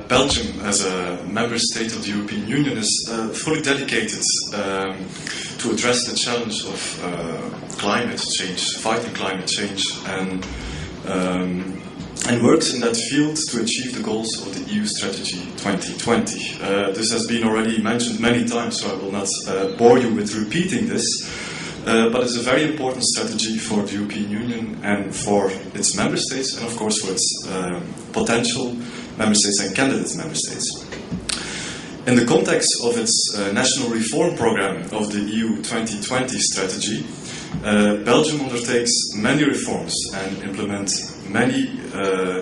Belgium, as a member state of the European Union, is fully dedicated to address the challenge of climate change, fighting climate change, and works in that field to achieve the goals of the EU Strategy 2020. This has been already mentioned many times, so I will not bore you with repeating this. But it's a very important strategy for the European Union and for its member states, and of course for its potential member states and candidate member states. In the context of its national reform program of the EU 2020 strategy, Belgium undertakes many reforms and implements many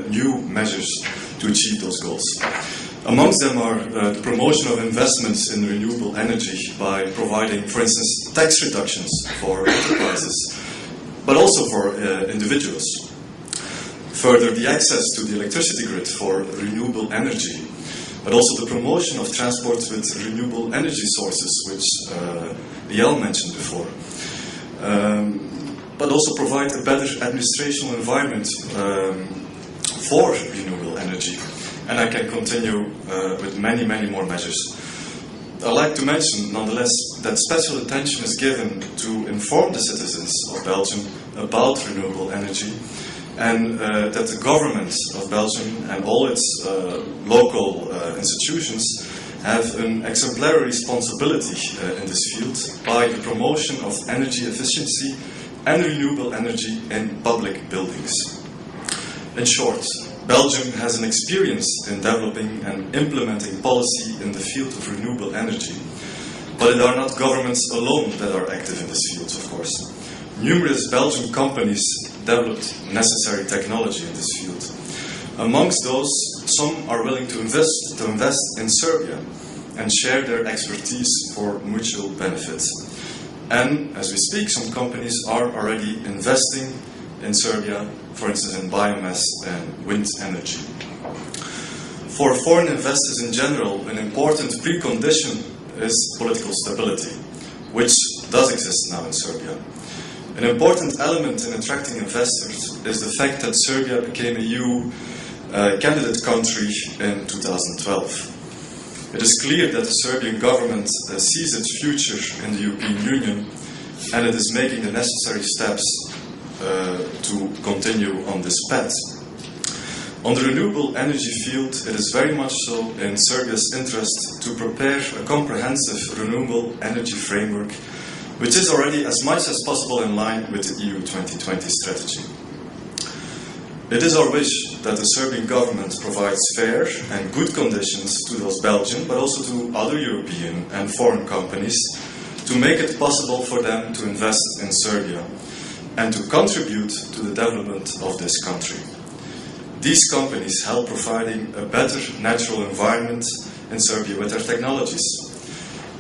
new measures to achieve those goals. Amongst them are the promotion of investments in renewable energy by providing, for instance, tax reductions for enterprises, but also for individuals. Further, the access to the electricity grid for renewable energy, but also the promotion of transport with renewable energy sources, which Liel mentioned before. But also provide a better administrative environment for renewable energy. And I can continue with many, many more measures. I'd like to mention, nonetheless, that special attention is given to inform the citizens of Belgium about renewable energy, and that the government of Belgium and all its local institutions have an exemplary responsibility in this field by the promotion of energy efficiency and renewable energy in public buildings. In short, Belgium has an experience in developing and implementing policy in the field of renewable energy, but it are not governments alone that are active in this field, of course. Numerous Belgian companies developed necessary technology in this field. Amongst those, some are willing to invest in Serbia and share their expertise for mutual benefit. And as we speak, some companies are already investing in Serbia, for instance in biomass and wind energy. For foreign investors in general, an important precondition is political stability, which does exist now in Serbia. An important element in attracting investors is the fact that Serbia became a EU candidate country in 2012. It is clear that the Serbian government sees its future in the European Union, and it is making the necessary steps to continue on this path. On the renewable energy field, it is very much so in Serbia's interest to prepare a comprehensive renewable energy framework, which is already as much as possible in line with the EU 2020 strategy. It is our wish that the Serbian government provides fair and good conditions to those Belgian, but also to other European and foreign companies to make it possible for them to invest in Serbia and to contribute to the development of this country. These companies help providing a better natural environment in Serbia with their technologies.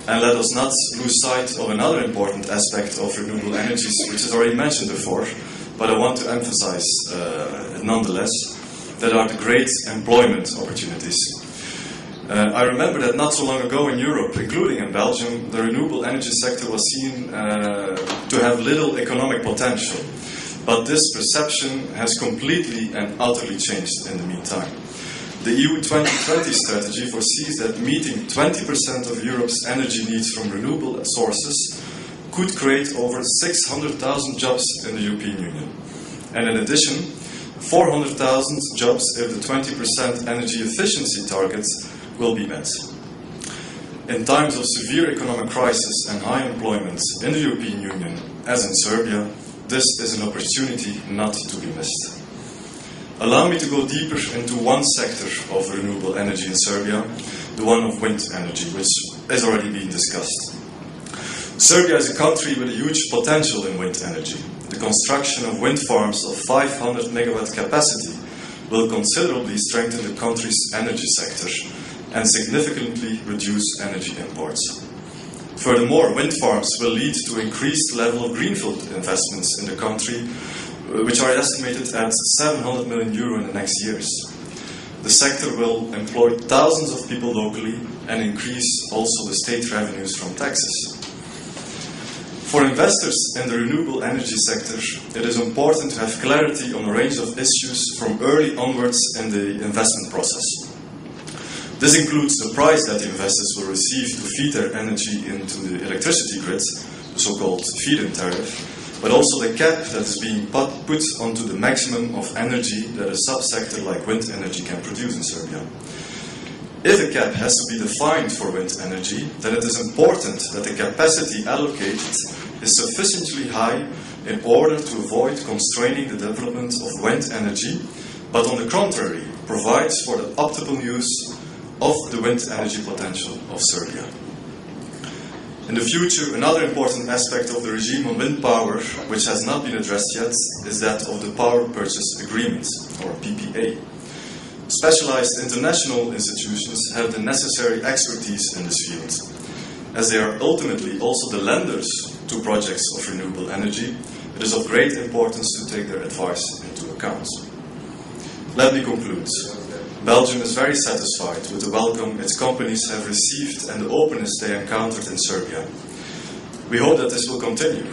And let us not lose sight of another important aspect of renewable energies, which is already mentioned before, but I want to emphasize nonetheless, that are the great employment opportunities. I remember that not so long ago in Europe, including in Belgium, the renewable energy sector was seen to have little economic potential. But this perception has completely and utterly changed in the meantime. The EU 2020 strategy foresees that meeting 20% of Europe's energy needs from renewable sources could create over 600,000 jobs in the European Union. And in addition, 400,000 jobs if the 20% energy efficiency target will be met. In times of severe economic crisis and high employment in the European Union, as in Serbia, this is an opportunity not to be missed. Allow me to go deeper into one sector of renewable energy in Serbia, the one of wind energy, which has already been discussed. Serbia is a country with a huge potential in wind energy. The construction of wind farms of 500 megawatt capacity will considerably strengthen the country's energy sector and significantly reduce energy imports. Furthermore, wind farms will lead to increased level of greenfield investments in the country, which are estimated at 700 million euro in the next years. The sector will employ thousands of people locally and increase also the state revenues from taxes. For investors in the renewable energy sector, it is important to have clarity on a range of issues from early onwards in the investment process. This includes the price that the investors will receive to feed their energy into the electricity grid, the so-called feed-in tariff, but also the cap that is being put onto the maximum of energy that a subsector like wind energy can produce in Serbia. If a cap has to be defined for wind energy, then it is important that the capacity allocated is sufficiently high in order to avoid constraining the development of wind energy, but on the contrary, provides for the optimal use of the wind energy potential of Serbia. In the future, another important aspect of the regime on wind power, which has not been addressed yet, is that of the Power Purchase Agreement, or PPA. Specialized international institutions have the necessary expertise in this field. As they are ultimately also the lenders to projects of renewable energy, it is of great importance to take their advice into account. Let me conclude. Belgium is very satisfied with the welcome its companies have received and the openness they encountered in Serbia. We hope that this will continue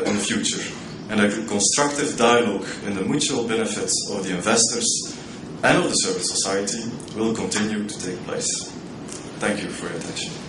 in the future, and a constructive dialogue in the mutual benefit of the investors and of the civil society will continue to take place. Thank you for your attention.